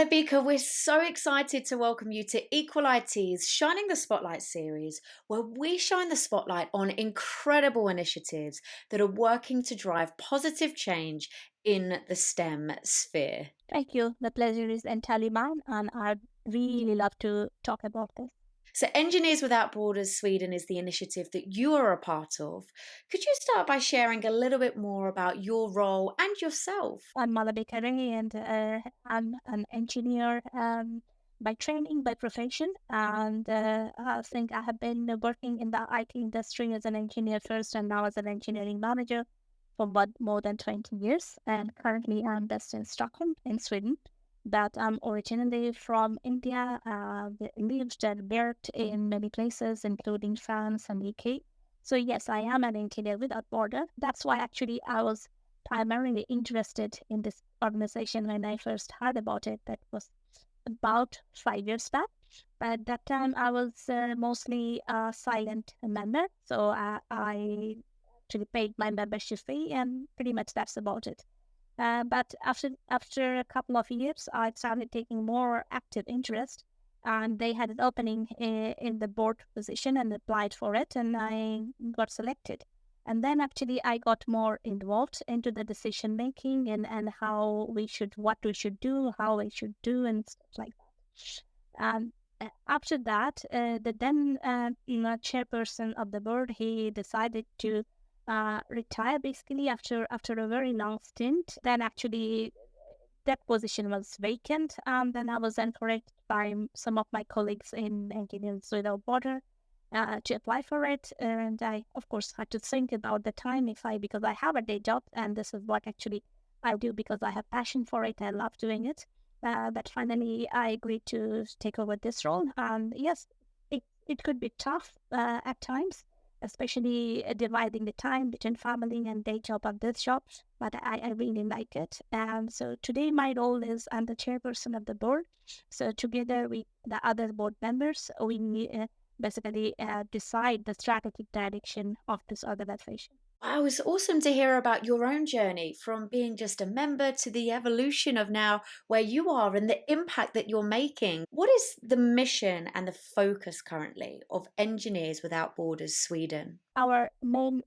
Malabika, we're so excited to welcome you to Equal IT's Shining the Spotlight series, where we shine the spotlight on incredible initiatives that are working to drive positive change in the STEM sphere. Thank you. The pleasure is entirely mine, and I'd really love to talk about this. So, Engineers Without Borders Sweden is the initiative that you are a part of. Could you start by sharing a little bit more about your role and yourself? I'm Malabika Ray, and I'm an engineer by training, by profession. And I think I have been working in the IT industry as an engineer first, and now as an engineering manager for more than 20 years. And currently, I'm based in Stockholm, in Sweden. But I'm originally from India, lived and worked in many places, including France and UK. So yes, I am an engineer without border. That's why actually I was primarily interested in this organization when I first heard about it. That was about 5 years back. At that time, I was mostly a silent member. So I actually paid my membership fee, and pretty much that's about it. But after a couple of years, I started taking more active interest, and they had an opening in the board position and applied for it, and I got selected. And then actually, I got more involved into the decision making and what we should do, how we should do, and stuff like that. After that, the then chairperson of the board, he decided to retire basically after a very long stint. Then actually that position was vacant, and then I was encouraged by some of my colleagues in Engineers Without Border to apply for it. And I, of course, had to think about the time because I have a day job, and this is what actually I do because I have passion for it. I love doing it. But finally, I agreed to take over this role. And yes, it could be tough at times, especially dividing the time between family and day job and this job. But I really like it. And so today my role is I'm the chairperson of the board. So together with the other board members, we basically decide the strategic direction of this organization. Wow, it's awesome to hear about your own journey from being just a member to the evolution of now where you are and the impact that you're making. What is the mission and the focus currently of Engineers Without Borders Sweden? Our main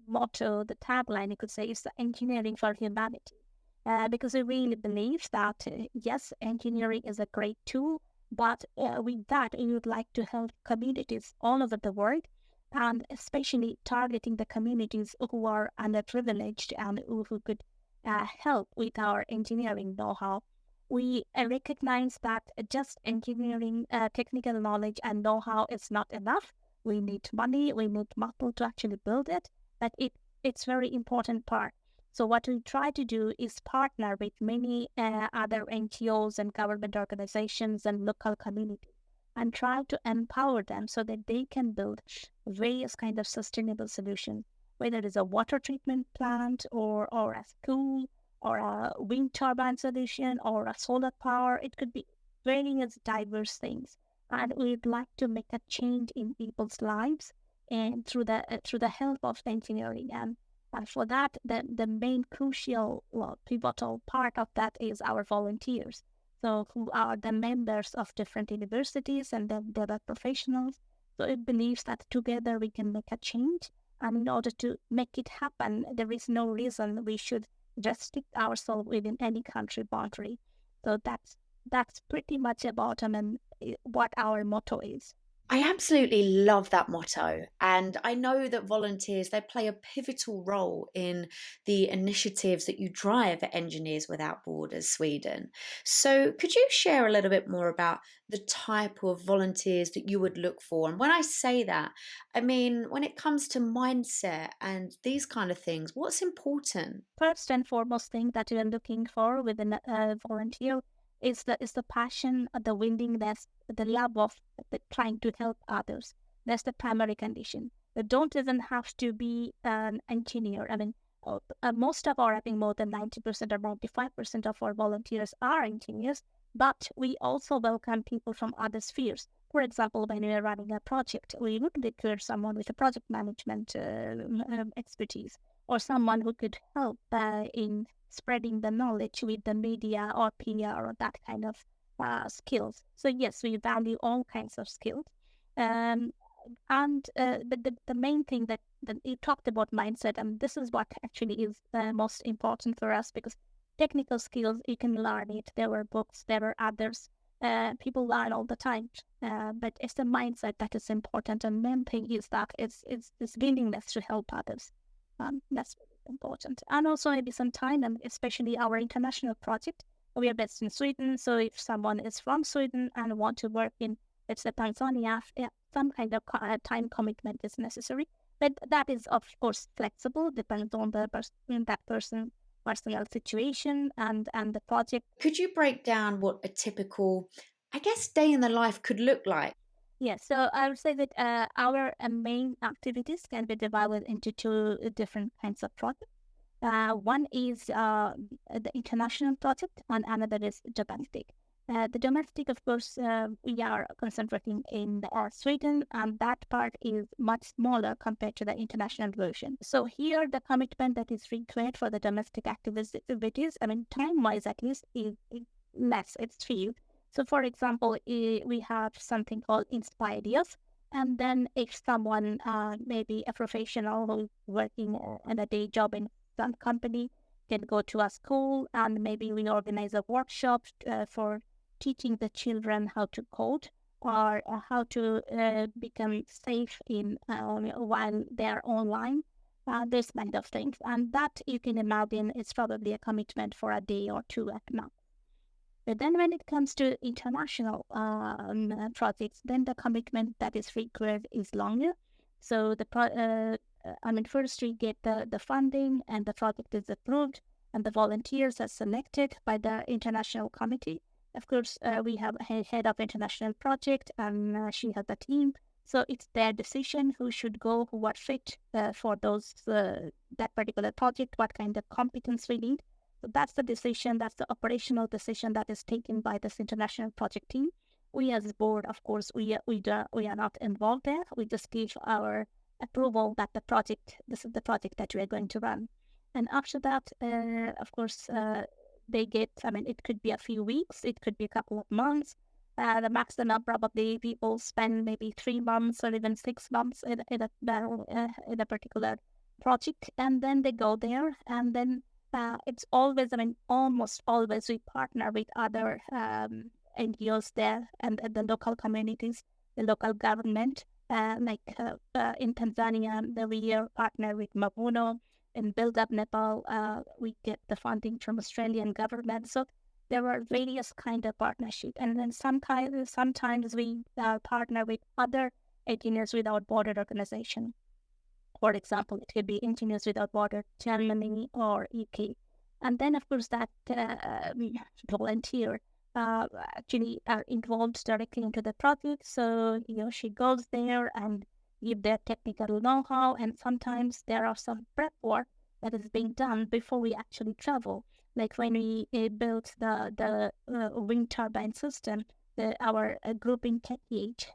motto, the tagline, you could say, is the engineering for humanity. Because we really believe that, yes, engineering is a great tool, but with that, we would like to help communities all over the world, and especially targeting the communities who are underprivileged and who could help with our engineering know-how. We recognize that just engineering technical knowledge and know-how is not enough. We need money, we need muscle to actually build it, but it's very important part. So what we try to do is partner with many other NGOs and government organizations and local communities and try to empower them so that they can build various kind of sustainable solutions, whether it is a water treatment plant or a school or a wind turbine solution or a solar power. It could be various diverse things, and we'd like to make a change in people's lives and through the help of engineering. And for that, the main crucial, pivotal part of that is our volunteers. So who are the members of different universities and then the other professionals. So it believes that together we can make a change. And in order to make it happen, there is no reason we should restrict ourselves within any country boundary. So that's pretty much about what our motto is. I absolutely love that motto. And I know that volunteers, they play a pivotal role in the initiatives that you drive at Engineers Without Borders Sweden. So could you share a little bit more about the type of volunteers that you would look for? And when I say that, I mean, when it comes to mindset and these kind of things, what's important? First and foremost thing that we are looking for within a volunteer is the passion, the willingness, the love of trying to help others. That's the primary condition. They don't even have to be an engineer. I mean, most of our, I think more than 90% or 95% of our volunteers are engineers, but we also welcome people from other spheres. For example, when we are running a project, we would require someone with a project management expertise, or someone who could help in spreading the knowledge with the media or PR or that kind of skills. So yes, we value all kinds of skills. Um, and but the main thing that you talked about mindset, and this is what actually is most important for us, because technical skills, you can learn it. There were books, there were others. People learn all the time, but it's the mindset that is important. And main thing is that it's this willingness to help others. That's really important. And also maybe some time, and especially our international project. We are based in Sweden, so if someone is from Sweden and want to work in, let's say, Tanzania, yeah, some kind of time commitment is necessary. But that is, of course, flexible, depends on that person personal situation and the project. Could you break down what a typical, I guess, day in the life could look like? Yes, so I would say that our main activities can be divided into two different kinds of projects. One is the international project, and another is domestic. The domestic, of course, we are concentrating in Sweden, and that part is much smaller compared to the international version. So here, the commitment that is required for the domestic activities, I mean, time-wise at least, is less. It's few. So, for example, we have something called Inspired Youth. And then if someone, maybe a professional who's working in a day job in some company, can go to a school, and maybe we organize a workshop for teaching the children how to code, or how to become safe in while they're online. This kind of things. And that, you can imagine, is probably a commitment for a day or two at most. But then when it comes to international projects, then the commitment that is required is longer. So I mean, first we get the funding, and the project is approved, and the volunteers are selected by the international committee. Of course, we have a head of international project, and she has a team. So it's their decision who should go, who are fit for that particular project, what kind of competence we need. So that's the decision, that's the operational decision that is taken by this international project team. We as a board, of course, we are not involved there. We just give our approval that this is the project that we are going to run. And after that, of course, they get, I mean, it could be a few weeks, it could be a couple of months. The maximum probably people spend maybe 3 months or even 6 months in a particular project, and then they go there, and then it's always, I mean, almost always we partner with other NGOs there, and the local communities, the local government. In Tanzania, we partner with Mavuno. In Build Up Nepal, we get the funding from Australian government. So there are various kind of partnership, and then sometimes we partner with other Engineers Without Border organization. For example, it could be Engineers Without Border, Germany or UK. And then, of course, that volunteer actually are involved directly into the project. So, she goes there and give their technical know-how. And sometimes there are some prep work that is being done before we actually travel. Like when we built the wind turbine system, our group in KTH,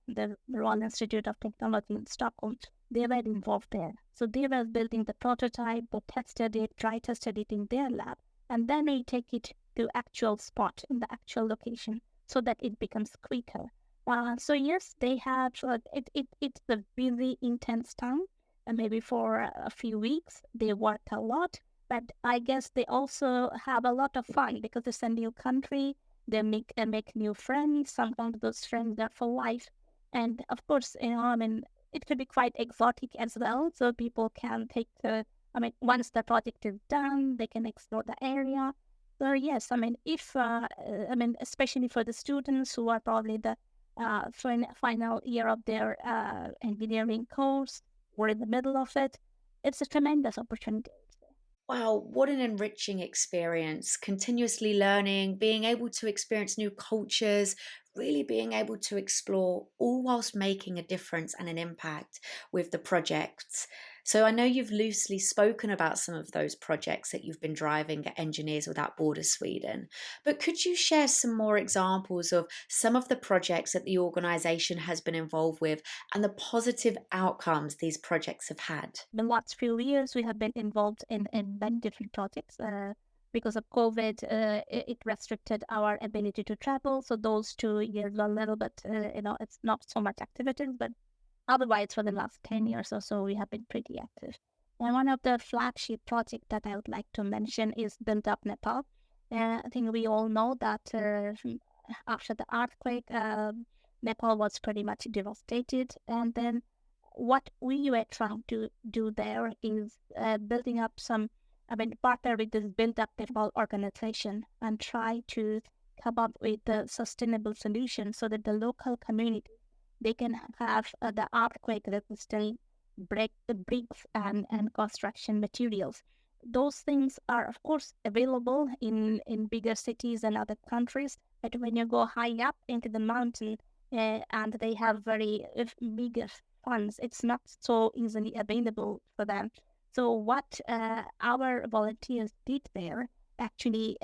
the Royal Institute of Technology in Stockholm, they were involved there. So they were building the prototype, they tested it, dry tested it in their lab, and then we take it to actual spot in the actual location so that it becomes quicker. So yes, they have it's a busy, intense time, and maybe for a few weeks they work a lot, but I guess they also have a lot of fun because it's a new country. They make new friends. Sometimes those friends are for life, and of course, I mean, it could be quite exotic as well. So people can I mean, once the project is done, they can explore the area. So yes, I mean, I mean, especially for the students who are probably the final year of their engineering course or in the middle of it, it's a tremendous opportunity. Wow, what an enriching experience. Continuously learning, being able to experience new cultures, really being able to explore, all whilst making a difference and an impact with the projects. So I know you've loosely spoken about some of those projects that you've been driving at Engineers Without Borders Sweden, but could you share some more examples of some of the projects that the organisation has been involved with and the positive outcomes these projects have had? The last few years, we have been involved in many different projects. Because of COVID, it restricted our ability to travel. So those 2 years a little bit, it's not so much activities, but otherwise, for the last 10 years or so, we have been pretty active. And one of the flagship projects that I would like to mention is Build Up Nepal. I think we all know that after the earthquake, Nepal was pretty much devastated. And then what we were trying to do there is building up partner with this Build Up Nepal organization and try to come up with a sustainable solution so that the local community they can have the earthquake resistant bricks and construction materials. Those things are, of course, available in bigger cities and other countries. But when you go high up into the mountain and they have very bigger funds, it's not so easily available for them. So what our volunteers did there actually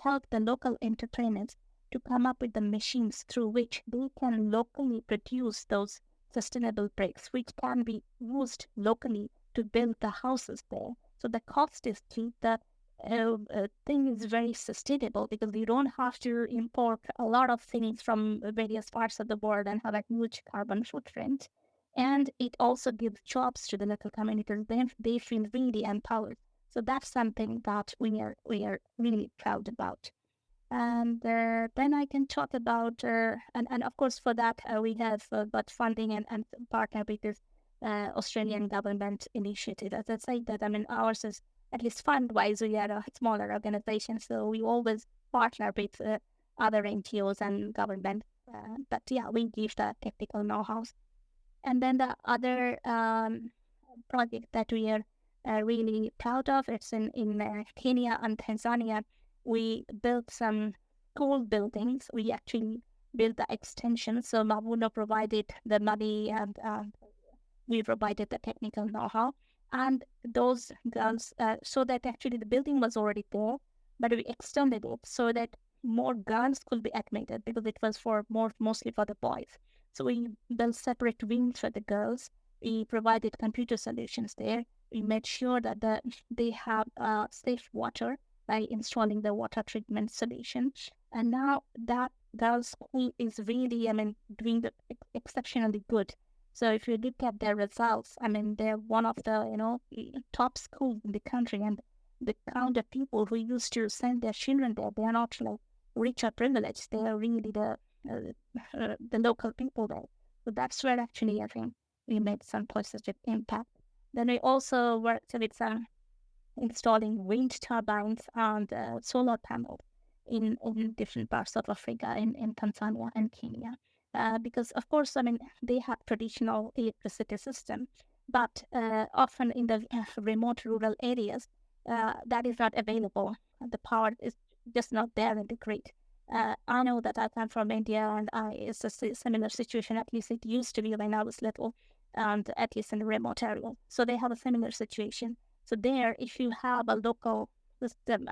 helped the local entrepreneurs to come up with the machines through which they can locally produce those sustainable bricks, which can be used locally to build the houses there. So the cost is cheap. The thing is very sustainable because you don't have to import a lot of things from various parts of the world and have a huge carbon footprint. And it also gives jobs to the local communities. They feel really empowered. So that's something that we are really proud about. And then I can talk about, and of course, for that, we have got funding and partner with this Australian government initiative. As I say, that I mean, ours is at least fund wise, we are a smaller organization, so we always partner with other NGOs and government. But yeah, we give the technical know how. And then the other project that we are really proud of, it's in Kenya and Tanzania. We built some school buildings. We actually built the extension. So Mabuno provided the money and we provided the technical know-how. And those girls, so that actually the building was already there, but we extended it so that more girls could be admitted because it was mostly for the boys. So we built separate wings for the girls. We provided computer solutions there. We made sure that they have safe water by installing the water treatment solution. And now that girls' school is really, doing exceptionally good. So if you look at their results, they're one of the, top schools in the country, and the kind of people who used to send their children there, they are not like rich or privileged. They are really the local people there. So that's where actually I think we made some positive impact. Then we also worked with some installing wind turbines and solar panels in different parts of Africa, in Tanzania and Kenya. Because of course, they have traditional electricity system, but often in the remote rural areas, that is not available. The power is just not there in the grid. I know that I come from India, and it's a similar situation. At least it used to be when I was little, and at least in the remote area. So they have a similar situation. So there, if you have a local system,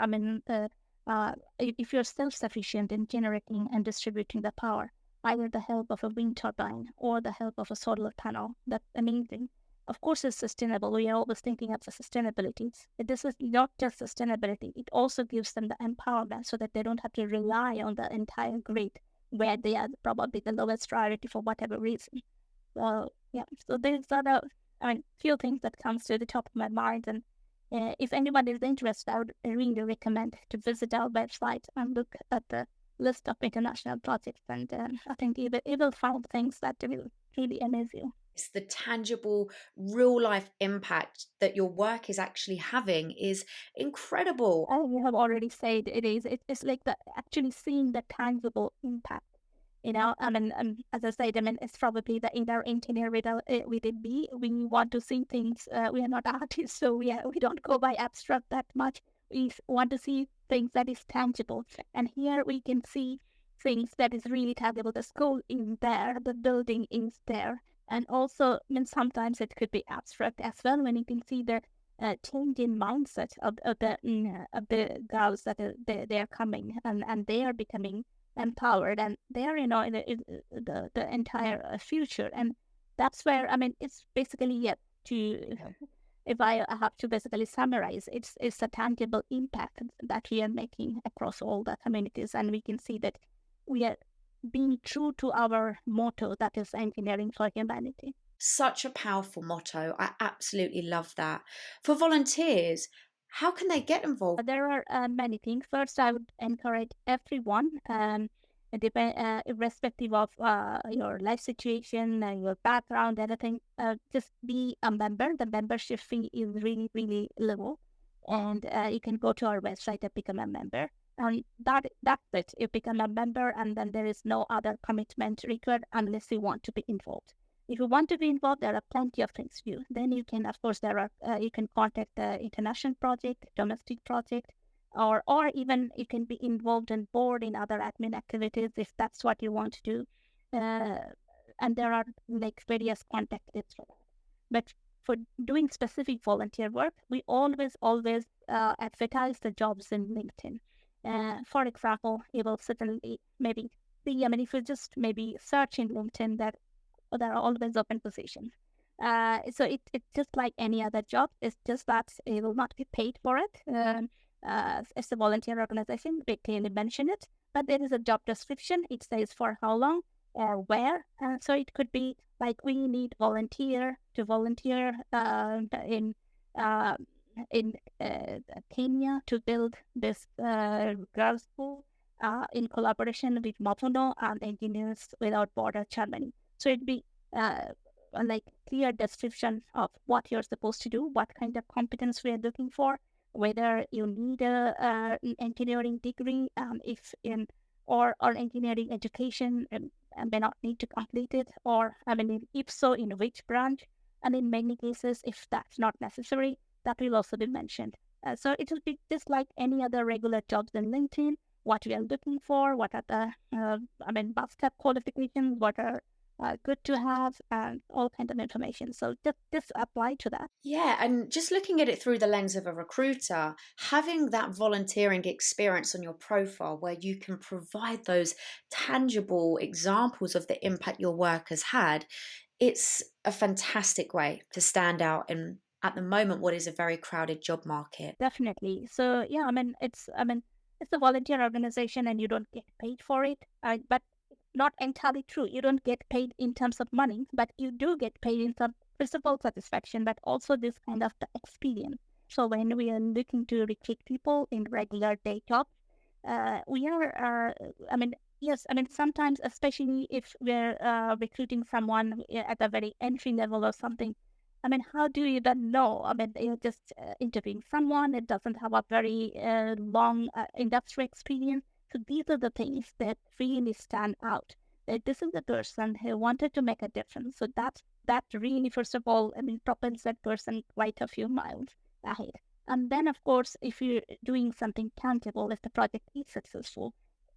if you're self-sufficient in generating and distributing the power, either the help of a wind turbine or the help of a solar panel, that's amazing. Of course, it's sustainable. We are always thinking of the sustainability. But this is not just sustainability. It also gives them the empowerment so that they don't have to rely on the entire grid where they are probably the lowest priority for whatever reason. So, yeah, so there's other, few things that comes to the top of my mind. And if anyone is interested, I would really recommend to visit our website and look at the list of international projects. And I think you will find things that will really amaze you. It's the tangible, real life impact that your work is actually having is incredible. As you have already said, it is. It's like actually seeing the tangible impact. As I said, it's probably the inner engineer within me. We want to see things. We are not artists, so we don't go by abstract that much. We want to see things that is tangible. And here we can see things that is really tangible. The school is there, the building is there, And also, I mean, sometimes it could be abstract as well when you can see the change in mindset of the girls that they are coming, and they are becoming empowered, and they are, in the entire future. And that's where, I mean, it's basically, yeah, to if I have to basically summarize, it's a tangible impact that we are making across all the communities, and we can see that we are being true to our motto, that is engineering for humanity. Such a powerful motto. I absolutely love that. For volunteers, how can they get involved? There are many things. First, I would encourage everyone, irrespective of your life situation, your background, anything, just be a member. The membership fee is really, really low. And you can go to our website and become a member. And that's it. You become a member, and then there is no other commitment required unless you want to be involved. If you want to be involved, there are plenty of things to do. Then you can, of course, you can contact the international project, domestic project, or even you can be involved and board in other admin activities if that's what you want to do. Uh, and there are like various contact lists for that. But for doing specific volunteer work, we always advertise the jobs in LinkedIn. For example, you will certainly maybe see, I mean, if you just maybe search in LinkedIn, that there are always open positions. So it's just like any other job. It's just that you will not be paid for it. It's a volunteer organization. They clearly mention it, but there is a job description. It says for how long or where. So it could be like we need volunteer to volunteer uh, in Kenya to build this girls' school in collaboration with Mapuno and Engineers Without Border Germany. So it'd be like clear description of what you're supposed to do, what kind of competence we are looking for, whether you need an engineering degree, if in or engineering education, and may not need to complete it, or I mean, if so, in which branch. And in many cases, if that's not necessary, that will also be mentioned. So it will be just like any other regular jobs in LinkedIn. What we are looking for, what are the must-have qualifications, what are good to have, and all kinds of information. So just apply to that. Yeah, and just looking at it through the lens of a recruiter, having that volunteering experience on your profile where you can provide those tangible examples of the impact your work has had, it's a fantastic way to stand out in, at the moment, what is a very crowded job market. Definitely. So yeah, it's a volunteer organization, and you don't get paid for it. But not entirely true. You don't get paid in terms of money, but you do get paid in some principal satisfaction, but also this kind of the experience. So when we are looking to recruit people in regular day jobs, we are, yes, I mean, sometimes, especially if we're recruiting someone at a very entry level or something, I mean, how do you even know? I mean, you're just interviewing someone, it doesn't have a very long industry experience. So these are the things that really stand out. That this is the person who wanted to make a difference. So that really, first of all, I mean, propels that person quite a few miles ahead. And then, of course, if you're doing something tangible, if the project is successful,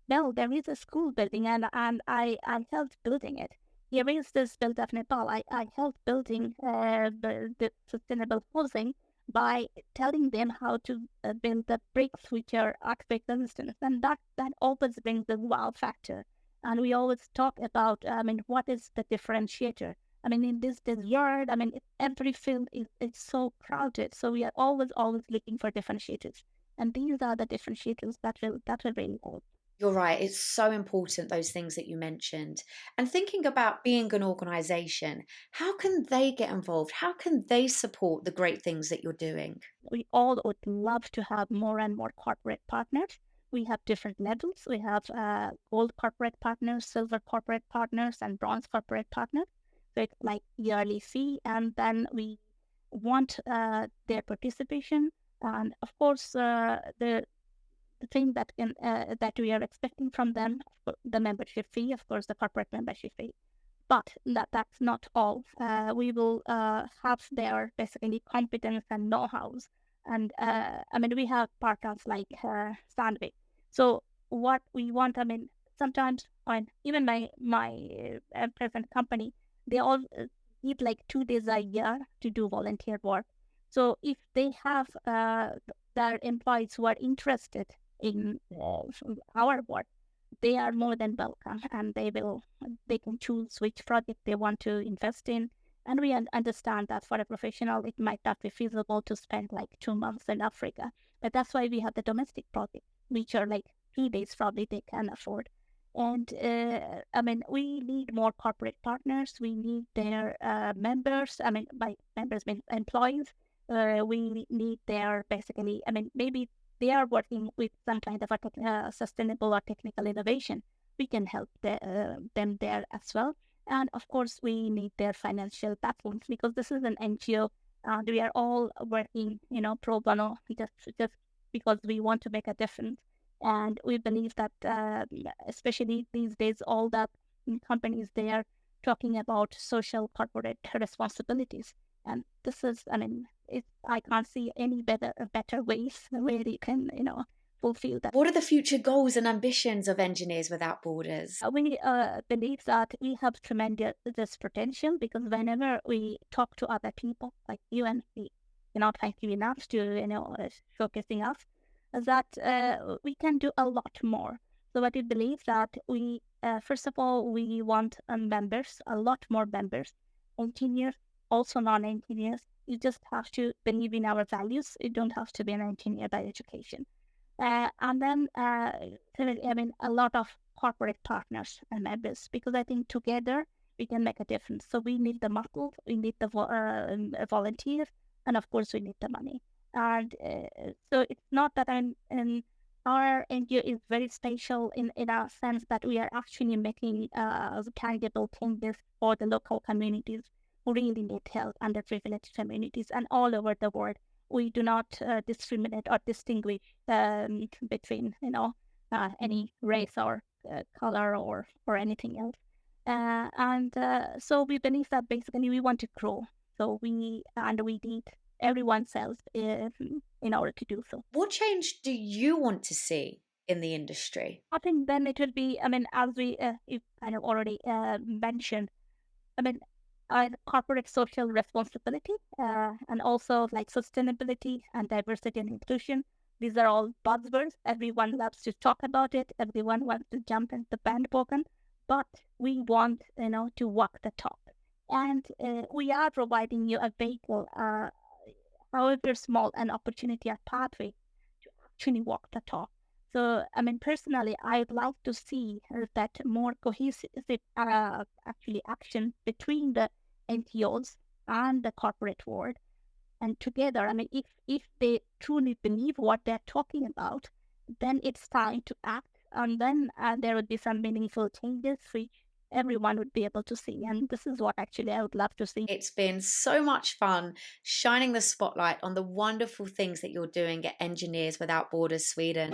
well, there is a school building, and I helped building it. Here is this built of Nepal. I helped building the sustainable housing by telling them how to build the bricks which are earthquake resistant. And that always brings the wow factor. And we always talk about, I mean, what is the differentiator? I mean, in this desert, I mean, every field is so crowded. So we are always looking for differentiators. And these are the differentiators that will really help. You're right. It's so important, those things that you mentioned. And thinking about being an organization, how can they get involved? How can they support the great things that you're doing? We all would love to have more and more corporate partners. We have different levels. We have gold corporate partners, silver corporate partners, and bronze corporate partners. So it's like yearly fee, and then we want their participation. And of course, the thing that we are expecting from them, the membership fee, of course, the corporate membership fee. But that's not all. We will have their basically competence and know-hows. And I mean, we have partners like Sandvik. So what we want, I mean, sometimes, I mean, even my present company, they all need like 2 days a year to do volunteer work. So if they have their employees who are interested in our work, they are more than welcome, and they can choose which project they want to invest in. And we understand that for a professional, it might not be feasible to spend like 2 months in Africa. But that's why we have the domestic project, which are like 3 days probably they can afford. And I mean, we need more corporate partners. We need their members. I mean, by members mean employees. We need their basically, I mean, maybe they are working with some kind of a sustainable or technical innovation. We can help them there as well. And of course, we need their financial backbone, because this is an NGO. And we are all working, pro bono, just because we want to make a difference. And we believe that, especially these days, all the companies, they are talking about social corporate responsibilities. And this is, I mean, I can't see any better ways where you can, fulfill that. What are the future goals and ambitions of Engineers Without Borders? We believe that we have tremendous potential, because whenever we talk to other people like you, and we cannot thank you enough to, showcasing us, that we can do a lot more. So what we believe that we, first of all, we want members, a lot more members, engineers, also non-engineers. You just have to believe in our values. You don't have to be an engineer by education. And then, I mean, a lot of corporate partners and members, because I think together we can make a difference. So we need the muscle, we need the volunteers, and of course we need the money. And so it's not that our NGO is very special in a sense that we are actually making tangible changes for the local communities who really need help, underprivileged communities, and all over the world. We do not discriminate or distinguish between, any race or color or anything else. And so we believe that basically we want to grow. So we need everyone's else in order to do so. What change do you want to see in the industry? I think then it would be, I mean, as we you kind of already mentioned, I mean, corporate social responsibility, and also like sustainability and diversity and inclusion. These are all buzzwords. Everyone loves to talk about it. Everyone wants to jump into the bandwagon, but we want, to walk the talk. And we are providing you a vehicle, however small, an opportunity, a pathway to actually walk the talk. So, I mean, personally, I'd like to see that more cohesive actually action between the NGOs and the corporate world. And together, I mean, if they truly believe what they're talking about, then it's time to act. And then there would be some meaningful changes which everyone would be able to see. And this is what actually I would love to see. It's been so much fun shining the spotlight on the wonderful things that you're doing at Engineers Without Borders Sweden.